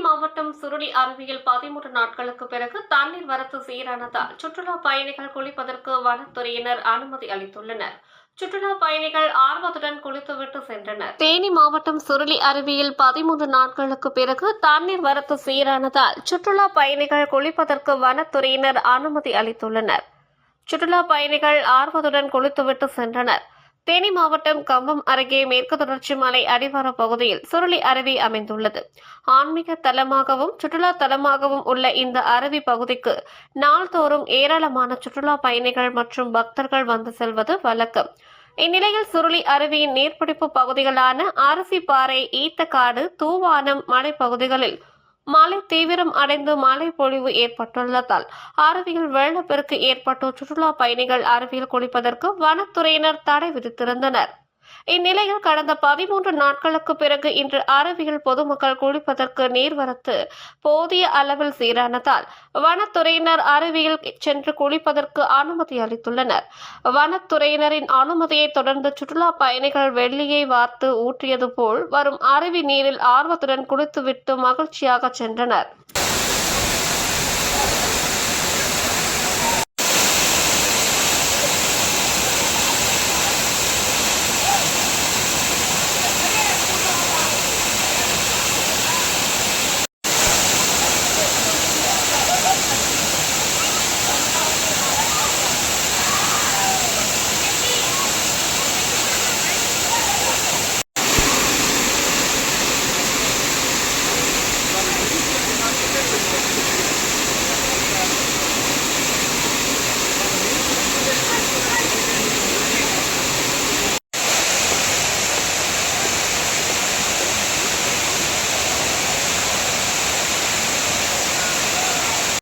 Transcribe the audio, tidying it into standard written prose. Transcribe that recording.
மாவட்டம் சுருளி அருவியில் 13 நாட்களுக்கு பிறகு தண்ணீர் வரத்து சீரானதால் சுற்றுலா பயணிகள் குளிப்பதற்கு வனத்துறையினர் அனுமதி அளித்துள்ளனர். சுற்றுலா பயணிகள் ஆர்வத்துடன் குளித்துவிட்டு சென்றனர். தேனி மாவட்டம் சுருளி அருவியில் 13 நாட்களுக்கு பிறகு தண்ணீர் வரத்து சீரானதால் சுற்றுலா பயணிகள் குளிப்பதற்கு வனத்துறையினர் அனுமதி அளித்துள்ளனர். சுற்றுலா பயணிகள் ஆர்வத்துடன் குளித்துவிட்டு சென்றனர். தேனி மாவட்டம் கம்பம் அருகே மேற்கு தொடர்ச்சி மலை அடிவார பகுதியில் சுருளி அருவி அமைந்துள்ளது. ஆன்மீக தலமாகவும் சுற்றுலா தலமாகவும் உள்ள இந்த அருவி பகுதிக்கு நாள்தோறும் ஏராளமான சுற்றுலா பயணிகள் மற்றும் பக்தர்கள் வந்து செல்வது வழக்கம். இந்நிலையில் சுருளி அருவியின் நீர்பிடிப்பு பகுதிகளான அரிசிப்பாறை, ஈத்தக்காடு, தூவானம் மலைப்பகுதிகளில் மழை தீவிரம் அடைந்து மழை பொழிவு ஏற்பட்டுள்ளதால் அருவியில் வெள்ளப்பெருக்கு ஏற்பட்டு சுற்றுலா பயணிகள் அருவியில் குளிப்பதற்கு வனத்துறையினர் தடை விதித்திருந்தனர். இந்நிலையில் கடந்த 13 நாட்களுக்கு பிறகு இன்று அருவியில் பொதுமக்கள் குளிப்பதற்கு நீர்வரத்து போதிய அளவில் சீரானதால் வனத்துறையினர் அருவியில் சென்று குளிப்பதற்கு அனுமதி அளித்துள்ளனர். வனத்துறையினரின் அனுமதியை தொடர்ந்து சுற்றுலா பயணிகள் வெள்ளியை வார்த்து ஊற்றியது போல் வரும் அருவி நீரில் ஆர்வத்துடன் குளித்துவிட்டு மகிழ்ச்சியாக சென்றனர்.